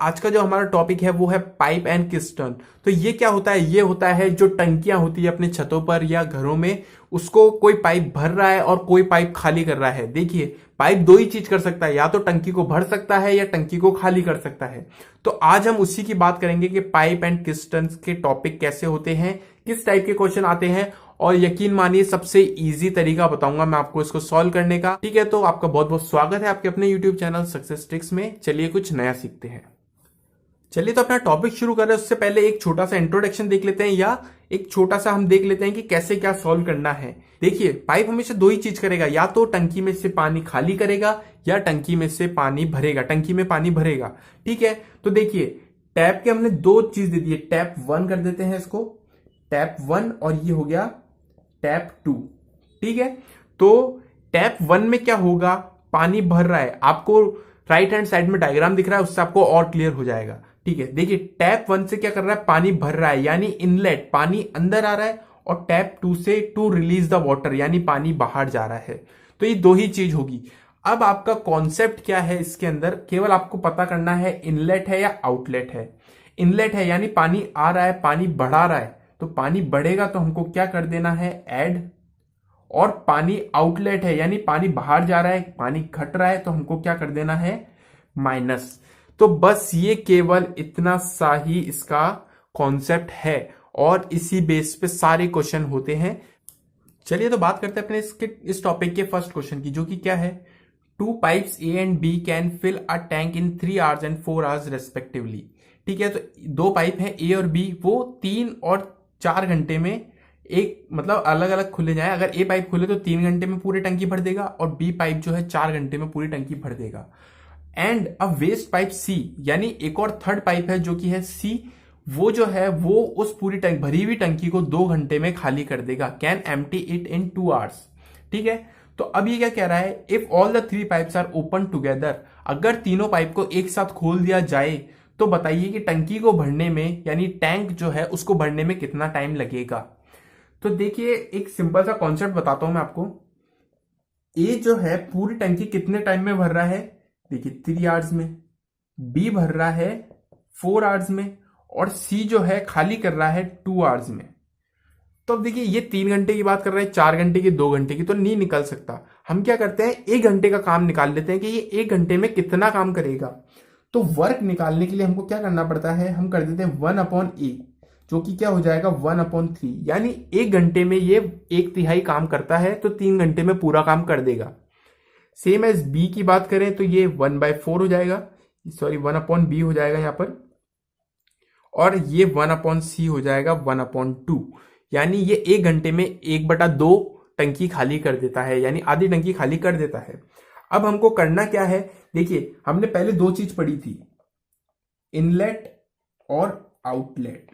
आज का जो हमारा टॉपिक है वो है पाइप एंड किस्टन। तो ये क्या होता है? ये होता है जो टंकियां होती है अपने छतों पर या घरों में, उसको कोई पाइप भर रहा है और कोई पाइप खाली कर रहा है। देखिए, पाइप दो ही चीज कर सकता है, या तो टंकी को भर सकता है या टंकी को खाली कर सकता है। तो आज हम उसी की बात करेंगे कि पाइप एंड किस्टन के टॉपिक कैसे होते हैं, किस टाइप के क्वेश्चन आते हैं, और यकीन मानिए सबसे इजी तरीका बताऊंगा मैं आपको इसको सॉल्व करने का। ठीक है, तो आपका बहुत बहुत स्वागत है आपके अपने यूट्यूब चैनल सक्सेस ट्रिक्स में। चलिए कुछ नया सीखते हैं। चलिए तो अपना टॉपिक शुरू करें, उससे पहले एक छोटा सा इंट्रोडक्शन देख लेते हैं, या एक छोटा सा हम देख लेते हैं कि कैसे क्या सॉल्व करना है। देखिए, पाइप हमेशा दो ही चीज करेगा, या तो टंकी में से पानी खाली करेगा या टंकी में से पानी भरेगा, टंकी में पानी भरेगा। ठीक है, तो देखिए टैप के हमने दो चीज दे दी है। टैप 1 कर देते हैं इसको, टैप 1, और ये हो गया टैप 2। ठीक है, तो टैप 1 में क्या होगा, पानी भर रहा है। आपको राइट हैंड साइड में डायग्राम दिख रहा है, उससे आपको और क्लियर हो जाएगा। ठीक है, देखिए टैप 1 से क्या कर रहा है, पानी भर रहा है, यानी इनलेट, पानी अंदर आ रहा है, और टैप 2 से टू रिलीज द वाटर, यानी पानी बाहर जा रहा है। तो ये दो ही चीज होगी। अब आपका कॉन्सेप्ट क्या है इसके अंदर, केवल आपको पता करना है इनलेट है या आउटलेट है। इनलेट है यानी पानी आ रहा है, पानी बढ़ा रहा है, तो पानी बढ़ेगा तो हमको क्या कर देना है, ऐड। और पानी आउटलेट है यानी पानी बाहर जा रहा है, पानी घट रहा है, तो हमको क्या कर देना है, माइनस। तो बस ये केवल इतना सा ही इसका कॉन्सेप्ट है, और इसी बेस पे सारे क्वेश्चन होते हैं। चलिए तो बात करते हैं अपने इस टॉपिक के फर्स्ट क्वेश्चन की, जो कि क्या है, two pipes A and B can fill a tank in 3 hours and 4 hours respectively. ठीक है, तो दो पाइप हैं ए और बी, वो 3 और 4 घंटे में एक मतलब अलग अलग खुले जाए। अगर ए पाइप खुले तो 3 घंटे में पूरी टंकी भर देगा, और बी पाइप जो है 4 घंटे में पूरी टंकी भर देगा। एंड अ वेस्ट पाइप सी, यानी एक और थर्ड पाइप है जो कि है सी, वो जो है वो उस पूरी टंकी, भरी हुई टंकी को 2 घंटे में खाली कर देगा, can empty it in 2 hours। ठीक है, तो अब ये क्या कह रहा है, if all the 3 pipes are open together, अगर तीनों पाइप को एक साथ खोल दिया जाए तो बताइए कि टंकी को भरने में, यानी टैंक जो है उसको भरने में कितना टाइम लगेगा। तो देखिए एक सिंपल सा कॉन्सेप्ट बताता हूं मैं आपको। ए जो है पूरी टंकी कितने टाइम में भर रहा है, देखिए 3 hours में, बी भर रहा है 4 hours में, और सी जो है खाली कर रहा है 2 hours में। तो अब देखिए ये 3 घंटे की बात कर रहे हैं, 4 घंटे की, 2 घंटे की, तो नहीं निकल सकता। हम क्या करते हैं, 1 घंटे का काम निकाल लेते हैं कि ये 1 घंटे में कितना काम करेगा। तो वर्क निकालने के लिए हमको क्या करना पड़ता है, हम कर देते हैं 1/A, जो कि क्या हो जाएगा 1/3, यानी 1 घंटे में ये 1/3 काम करता है, तो 3 घंटे में पूरा काम कर देगा। सेम एज बी की बात करें तो ये 1/4 हो जाएगा, सॉरी 1/B हो जाएगा यहां पर, और ये 1/C हो जाएगा 1/2, यानी ये 1 घंटे में 1/2 टंकी खाली कर देता है, यानी आधी टंकी खाली कर देता है। अब हमको करना क्या है, देखिए हमने पहले दो चीज पढ़ी थी, इनलेट और आउटलेट।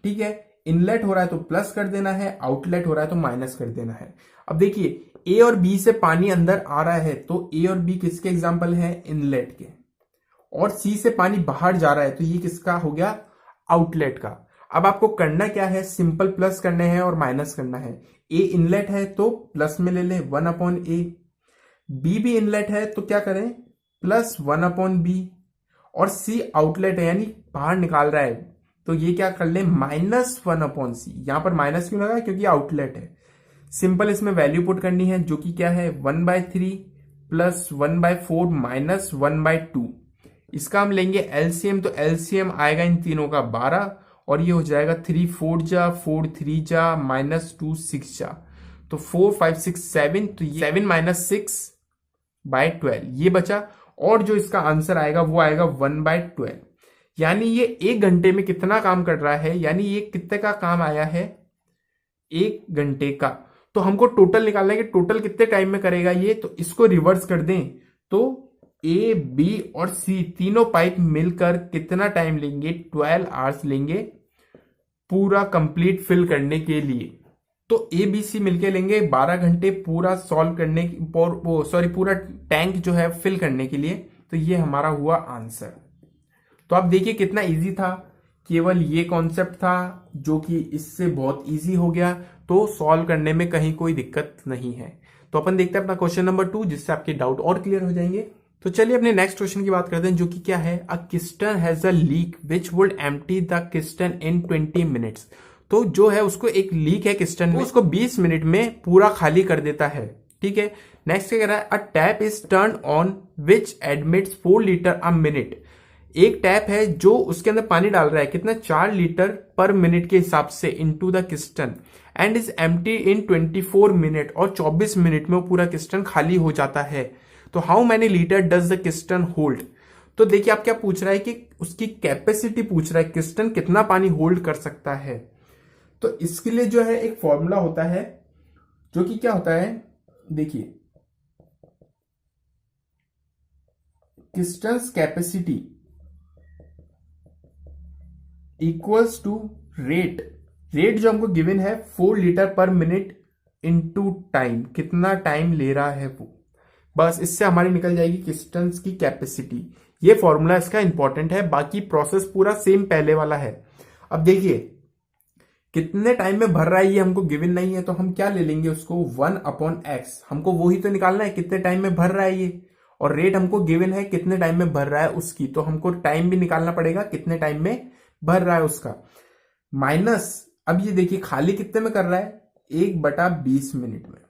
ठीक है, इनलेट हो रहा है तो प्लस कर देना है, आउटलेट हो रहा है तो माइनस कर देना है। अब देखिए ए और बी से पानी अंदर आ रहा है, तो ए और बी किसके एग्जाम्पल है, इनलेट के, और सी से पानी बाहर जा रहा है, तो ये किसका हो गया, आउटलेट का। अब आपको करना क्या है, सिंपल प्लस करने हैं और माइनस करना है। ए इनलेट है तो प्लस में ले ले 1/A, बी भी इनलेट है तो क्या करें, प्लस 1/B, और सी आउटलेट है यानी बाहर निकाल रहा है, तो ये क्या कर ले, -1/C। यहां पर माइनस क्यों लगा, क्योंकि आउटलेट है। सिंपल इसमें वैल्यू पुट करनी है, जो कि क्या है 1/3 प्लस 1/4 माइनस 1/2। इसका हम लेंगे एलसीएम, तो एलसीएम आएगा इन तीनों का 12, और ये हो जाएगा 3 4 जा 4 3 जा -2 6 जा, तो 4 5 6 7, तो ये 7 - 6/12 ये बचा, और जो इसका आंसर आएगा वो आएगा 1/12। यानी ये 1 घंटे में कितना काम कर रहा है, यानी ये कितने का काम आया है, 1 घंटे का। तो हमको टोटल निकालना है कि टोटल कितने टाइम में करेगा ये, तो इसको रिवर्स कर दें तो ए बी और सी तीनों पाइप मिलकर कितना टाइम लेंगे, 12 hours लेंगे पूरा कंप्लीट फिल करने के लिए। तो ए बी सी मिलके लेंगे 12 घंटे पूरा सॉल्व करने सॉरी पूरा टैंक जो है फिल करने के लिए। तो ये हमारा हुआ आंसर। तो आप देखिए कितना इजी था, केवल ये कॉन्सेप्ट था जो कि इससे बहुत इजी हो गया, तो सॉल्व करने में कहीं कोई दिक्कत नहीं है। तो अपन देखते हैं अपना क्वेश्चन नंबर 2, जिससे आपके डाउट और क्लियर हो जाएंगे। तो चलिए अपने नेक्स्ट क्वेश्चन की बात करते हैं, जो कि क्या है, a cistern has a leak which would empty the cistern in 20 minutes. तो जो है उसको एक लीक है किस्टन में, उसको 20 मिनट में पूरा खाली कर देता है। ठीक है, नेक्स्ट क्या कह रहा है, अ tap is turn on which admits 4 litre a minute. एक टैप है जो उसके अंदर पानी डाल रहा है, कितना, 4 लीटर पर मिनट के हिसाब से into the किस्टन, and is empty in 24 minute, और 24 मिनट में वो पूरा किस्टन खाली हो जाता है। तो how many litre does the किस्टन hold. तो देखिए आप क्या पूछ रहा है कि उसकी कैपेसिटी पूछ रहा है, किस्टन कितना पानी होल्ड कर सकता है। तो इसके लिए जो है एक फॉर्मूला होता है, जो कि क्या होता है, देखिए, cisterns capacity equals to rate. Rate जो हमको गिवन है 4 litre per minute into time, कितना टाइम ले रहा है वो, बस इससे हमारी निकल जाएगी किस्टन्स की कैपेसिटी। ये फॉर्मूला इसका इंपॉर्टेंट है, बाकी प्रोसेस पूरा सेम पहले वाला है। अब देखिए कितने टाइम में भर रहा है ये हमको गिवन नहीं है, तो हम क्या ले लेंगे उसको, 1/x। हमको वही तो निकालना है कितने टाइम में भर रहा है ये, और रेट हमको गिवन है कितने टाइम में भर रहा है उसकी, तो हमको टाइम भी निकालना पड़ेगा कितने टाइम में भर रहा है उसका, माइनस, अब ये देखिए खाली कितने में कर रहा है, 1/20 मिनट में।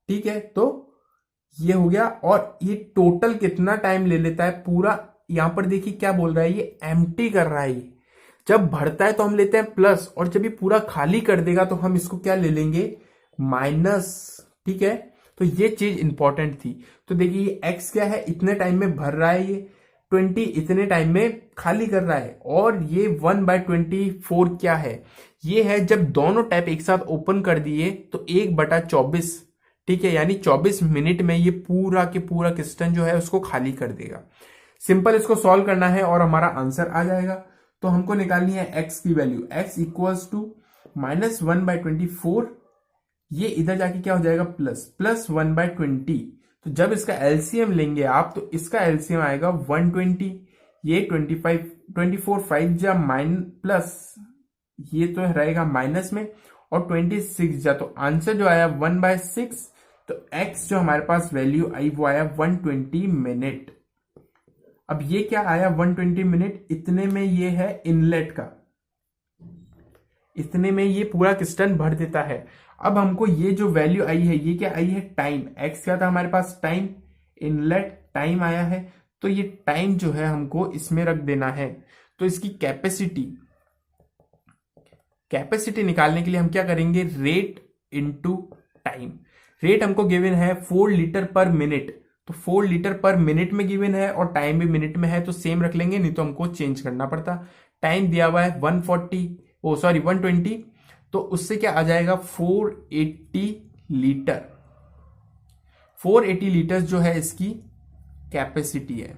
ठीक है, तो ये हो गया, और ये टोटल कितना टाइम ले लेता है पूरा, यहां पर देखिए क्या बोल रहा है, ये एम्प्टी कर रहा है। जब भरता है तो हम लेते हैं प्लस, और जब ये पूरा खाली कर देगा तो हम इसको क्या ले लेंगे, माइनस। ठीक है, तो ये चीज इंपॉर्टेंट थी। तो देखिए एक्स क्या है, इतने टाइम में भर रहा है ये, 20 इतने टाइम में खाली कर रहा है, और ये 1/24 क्या है, ये है जब दोनों टैप एक साथ ओपन कर दिए तो 1/24। ठीक है, यानी 24 मिनट में ये पूरा के पूरा किस्टन जो है उसको खाली कर देगा। सिंपल इसको सॉल्व करना है और हमारा आंसर आ जाएगा। तो हमको निकालनी है एक्स की वैल्यू, एक्स इक्वल्स टू -1/24, ये इधर जाके क्या हो जाएगा, प्लस 1/20। तो जब इसका एलसीएम लेंगे आप, तो इसका एलसीएम आएगा 120, ये 24 5 जा माइन प्लस, ये तो रहेगा माइनस में, और 26 जा, तो आंसर जो आया 1/6। तो x जो हमारे पास वैल्यू आई वो आया 120 मिनट। अब ये क्या आया 120 मिनट, इतने में ये है इनलेट का, इतने में ये पूरा किस्टन भर देता है। अब हमको ये जो वैल्यू आई है, ये क्या आई है, टाइम, x क्या था हमारे पास, टाइम, इनलेट टाइम आया है, तो ये टाइम जो है हमको इसमें रख देना है। तो इसकी कैपेसिटी निकालने के लिए हम क्या करेंगे, रेट इनटू टाइम। रेट हमको गिवन है 4 लीटर पर मिनट, तो 4 लीटर पर मिनट में गिवन है, और टाइम भी मिनट में है, तो सेम रख लेंगे, नहीं तो हमको चेंज करना पड़ता। टाइम दिया हुआ है 120, तो उससे क्या आ जाएगा 480 लीटर। 480 लीटर जो है इसकी कैपेसिटी है।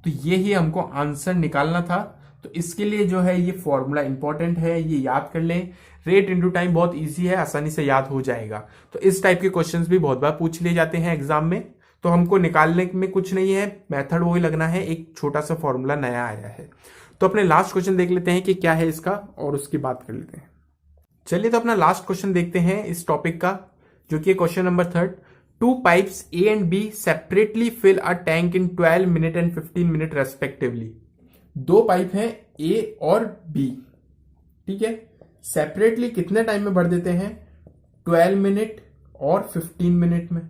तो ये ही हमको आंसर निकालना था। तो इसके लिए जो है ये फॉर्मूला इंपॉर्टेंट है, ये याद कर लें। रेट इनटू टाइम बहुत इजी है, आसानी से याद हो जाएगा। तो इस टाइप के क्वेश्चंस भी बहुत बार पूछ लिए जाते हैं एग्जाम में, तो हमको निकालने में कुछ नहीं है, मेथड वही लगना है, एक छोटा सा फॉर्मूला नया आया है। तो अपने लास्ट क्वेश्चन देख लेते हैं कि क्या है इसका, और उसकी बात कर लेते हैं। चलिए तो अपना लास्ट क्वेश्चन देखते हैं इस टॉपिक का, जो कि question number 3। 2 pipes A and B separately fill a tank in 12 minute and 15 minute respectively. 2 pipe हैं A और B, ठीक है, सेपरेटली कितने टाइम में भर देते हैं, 12 मिनट और 15 मिनट में।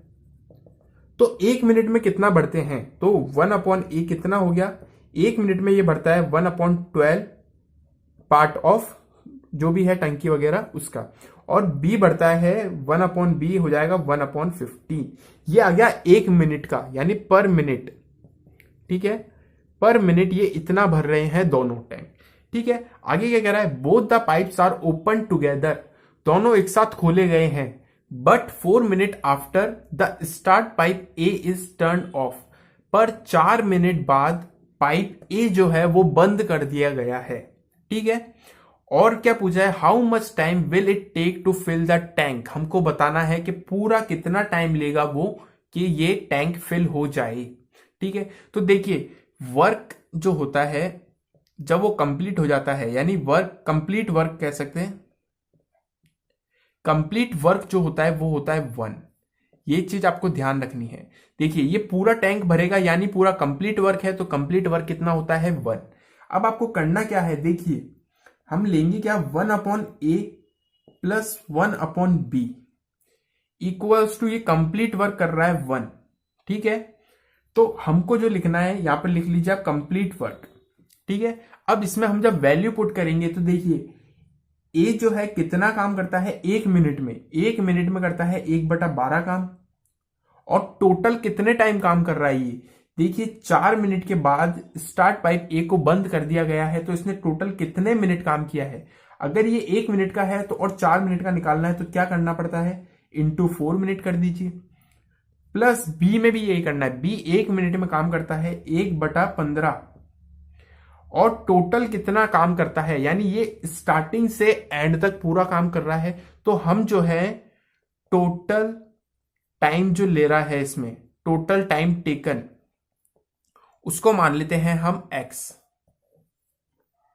तो 1 मिनट में कितना भरते हैं, तो 1/A कितना हो गया, 1 मिनट में ये भरता है 1/12 पार्ट ऑफ जो भी है टंकी वगैरह उसका, और B बढ़ता है 1/B हो जाएगा 1/15। ये आ गया 1 मिनट का, यानी पर मिनट। ठीक है, पर मिनट ये इतना भर रहे हैं दोनों टैंक। ठीक है, आगे क्या कह रहा है, both the pipes are open together, दोनों एक साथ खोले गए हैं, but 4 minute after the start pipe A is turn off, पर 4 मिनट बाद पाइप ए जो है वो बंद कर दिया गया है। ठीक है, और क्या पूछा है, how much time will it take to fill the tank, हमको बताना है कि पूरा कितना टाइम लेगा वो कि ये टैंक फिल हो जाए। ठीक है, तो देखिए वर्क जो होता है जब वो कंप्लीट हो जाता है, यानी वर्क, कंप्लीट वर्क कह सकते हैं, कंप्लीट वर्क जो होता है वो होता है 1, ये चीज आपको ध्यान रखनी है। देखिए ये पूरा टैंक भरेगा यानी पूरा कंप्लीट वर्क है, तो कंप्लीट वर्क कितना होता है 1। अब आपको करना क्या है, देखिए हम लेंगे क्या 1/A plus 1/B equals to, ये कंप्लीट वर्क कर रहा है 1, ठीक है। तो हमको जो लिखना है यहां पर लिख लीजिए आप कंप्लीट वर्क, ठीक है। अब इसमें हम जब वैल्यू पुट करेंगे तो देखिए ए जो है कितना काम करता है 1 मिनट में, 1 मिनट में करता है 1/12 काम। और टोटल कितने टाइम काम कर रहा है ये, देखिए 4 मिनट के बाद स्टार्ट पाइप ए को बंद कर दिया गया है, तो इसने टोटल कितने मिनट काम किया है। अगर ये 1 मिनट का है तो और 4 मिनट का निकालना है तो क्या करना पड़ता है, इंटू 4 मिनट कर दीजिए। प्लस बी में भी यही करना है, बी 1 मिनट में काम करता है 1/15 और टोटल कितना काम करता है, यानी ये स्टार्टिंग से एंड तक पूरा काम कर रहा है। तो हम जो है टोटल टाइम जो ले रहा है इसमें, टोटल टाइम टेकन, उसको मान लेते हैं हम x,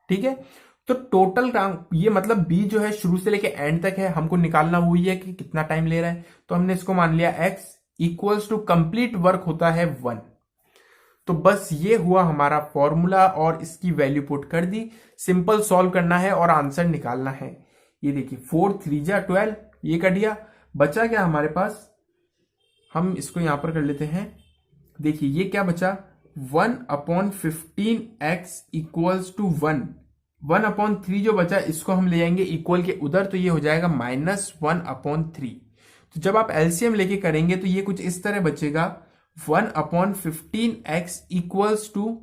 ठीक है। तो टोटल काम, ये मतलब b जो है शुरू से लेके एंड तक है, हमको निकालना वही है कि कितना टाइम ले रहा है, तो हमने इसको मान लिया x equals to complete work होता है 1। तो बस ये हुआ हमारा फॉर्मूला और इसकी वैल्यू पुट कर दी। सिंपल सॉल्व करना है और आंसर निकालना है। ये देखिए 4 3 जा 12, ये कर दिया, बचा क्या हमारे पास, हम इसको यहां पर कर लेते हैं। देखिए ये क्या बचा, 1/15x इक्वल्स टू 1, 1/3 जो बचा इसको हम ले जाएंगे इक्वल के उधर, तो ये हो जाएगा -1/3। तो जब आप एलसीएम लेके करेंगे तो ये कुछ इस तरह बचेगा, 1/15x इक्वल्स टू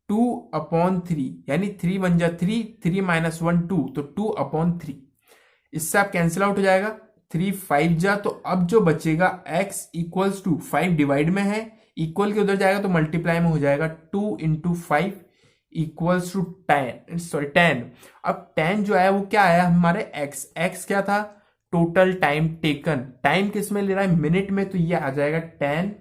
2/3, यानी 3 1 जा 3, 3 - 1 2, तो 2/3। इससे आप कैंसिल आउट हो जाएगा, 3 5 जा, तो अब जो बचेगा x इक्वल्स टू 5 डिवाइड में है, इक्वल के उधर जाएगा तो मल्टीप्लाई में हो जाएगा, 2 × 5 इक्वल्स टू 10। अब 10 जो आया वो क्या आया हमारे x क्या था, टोटल टाइम टेकन, टाइम किस में ले रहा है, मिनट में, तो ये आ जाएगा 10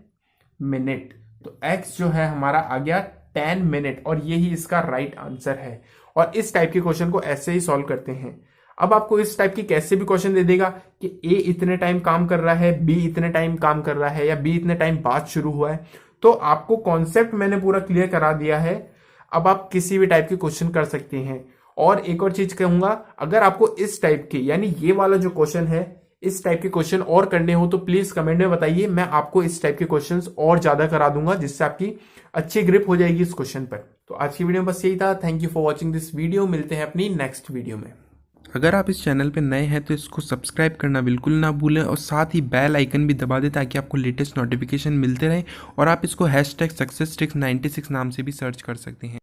मिनट। तो x जो है हमारा आ गया 10 मिनट, और यही इसका राइट आंसर है। और इस टाइप के क्वेश्चन को ऐसे ही सॉल्व करते हैं। अब आपको इस टाइप की कैसे भी क्वेश्चन दे देगा कि ए इतने टाइम काम कर रहा है, बी इतने टाइम काम कर रहा है, या बी इतने टाइम बाद शुरू हुआ है, तो आपको कॉन्सेप्ट मैंने पूरा क्लियर करा दिया है। अब आप किसी भी टाइप के क्वेश्चन कर सकते हैं। और एक और चीज कहूंगा, अगर आपको इस टाइप के, यानी ये वाला जो क्वेश्चन है, इस टाइप के क्वेश्चन और करने हो तो प्लीज कमेंट में बताइए, मैं आपको इस टाइप के क्वेश्चंस और ज्यादा करा दूंगा, जिससे आपकी अच्छी ग्रिप हो जाएगी इस क्वेश्चन पर। तो आज की वीडियो में बस यही था। Thank you for watching this video. मिलते हैं अपनी नेक्स्ट वीडियो में। अगर आप इस चैनल पे नए हैं तो इसको सब्सक्राइब करना बिल्कुल ना भूलें और साथ ही बेल आइकन भी दबा दें ताकि आपको लेटेस्ट नोटिफिकेशन मिलते रहें। और आप इसको #सक्सेसट्रिक्स96 नाम से भी सर्च कर सकते हैं।